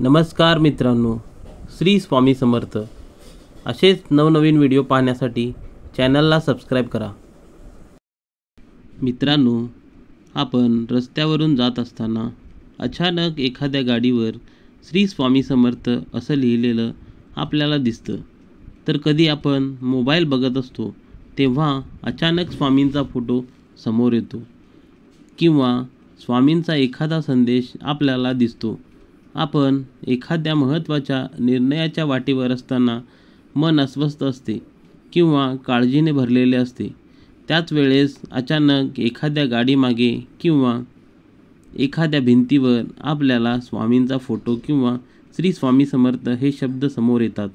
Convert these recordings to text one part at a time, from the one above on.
नमस्कार मित्रांनो, श्री स्वामी समर्थ। असेच नवनवीन व्हिडिओ पाहण्यासाठी चॅनलला सबस्क्राईब करा। मित्रांनो, आपण रस्त्यावरून जात असताना अचानक एखाद्या गाडीवर श्री स्वामी समर्थ असं लिहिलेलं आपल्याला दिसतं। तर कधी आपण मोबाईल बघत असतो तेव्हा अचानक स्वामींचा फोटो समोर येतो किंवा स्वामींचा एखादा संदेश आपल्याला दिसतो। आपण एखाद्या महत्त्वाच्या निर्णयाच्या वाटेवर असताना मन अस्वस्थ असते किंवा काळजीने भरलेले असते। त्याच वेळेस अचानक एखाद्या गाडीमागे किंवा एखाद्या भिंतीवर आपल्याला स्वामींचा फोटो किंवा श्री स्वामी समर्थ हे शब्द समोर येतात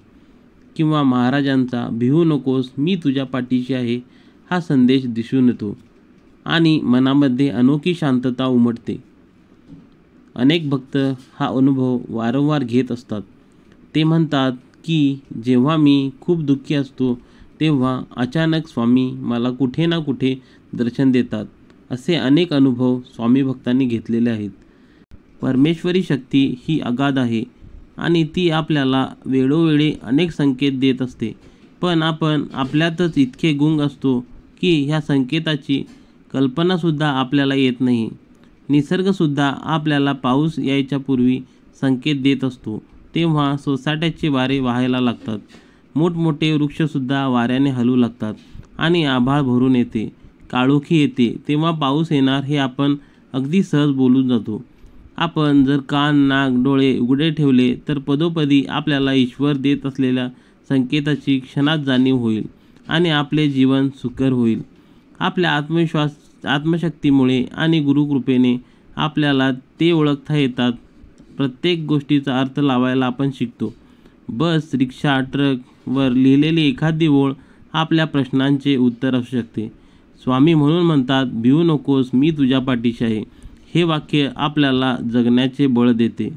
किंवा महाराजांचा भिवू नकोस मी तुझ्या पाठीशी आहे हा संदेश दिसून येतो आणि मनामध्ये अनोखी शांतता उमटते। अनेक भक्त हा अनुभव वारंवार घेत असतात। ते म्हणतात की जेव्हा मी खूप दुःखी असतो तेव्हा अचानक स्वामी मला कुठे ना कुठे दर्शन देतात। असे अनेक अनुभव स्वामी भक्तांनी घेतलेले आहेत। परमेश्वरी शक्ती ही अगाध आहे आणि ती आपल्याला वेळोवेळी अनेक संकेत देत असते, पण आपण आपल्यातच इतके गुंग असतो की ह्या संकेताची कल्पनासुद्धा आपल्याला येत नाही। निसर्गसुद्धा आपल्याला पाऊस यायच्या पूर्वी संकेत देत असतो, तेव्हा सोसाट्याचे वारे वाहायला लागतात, मोठमोठे वृक्षसुद्धा वाऱ्याने हलू लागतात आणि आभाळ भरून येते, काळोखी येते, तेव्हा पाऊस येणार हे आपण अगदी सहज बोलून जातो। आपण जर कान, नाक, डोळे उघडे ठेवले तर पदोपदी आपल्याला ईश्वर देत असलेल्या संकेताची क्षणात जाणीव होईल आणि आपले जीवन सुकर होईल। आपल्या आत्मशक्तीमुळे आणि गुरुकृपेने आपल्याला ते ओळखता येतात। प्रत्येक गोष्टीचा अर्थ लावायला आपण शिकतो। बस, रिक्षा, ट्रकवर लिहिलेली एखादी ओळ आपल्या प्रश्नांचे उत्तर असू शकते। स्वामी म्हणून म्हणतात, भिवू नकोस मी तुझ्या पाठीशी आहे। हे वाक्य आपल्याला जगण्याचे बळ देते।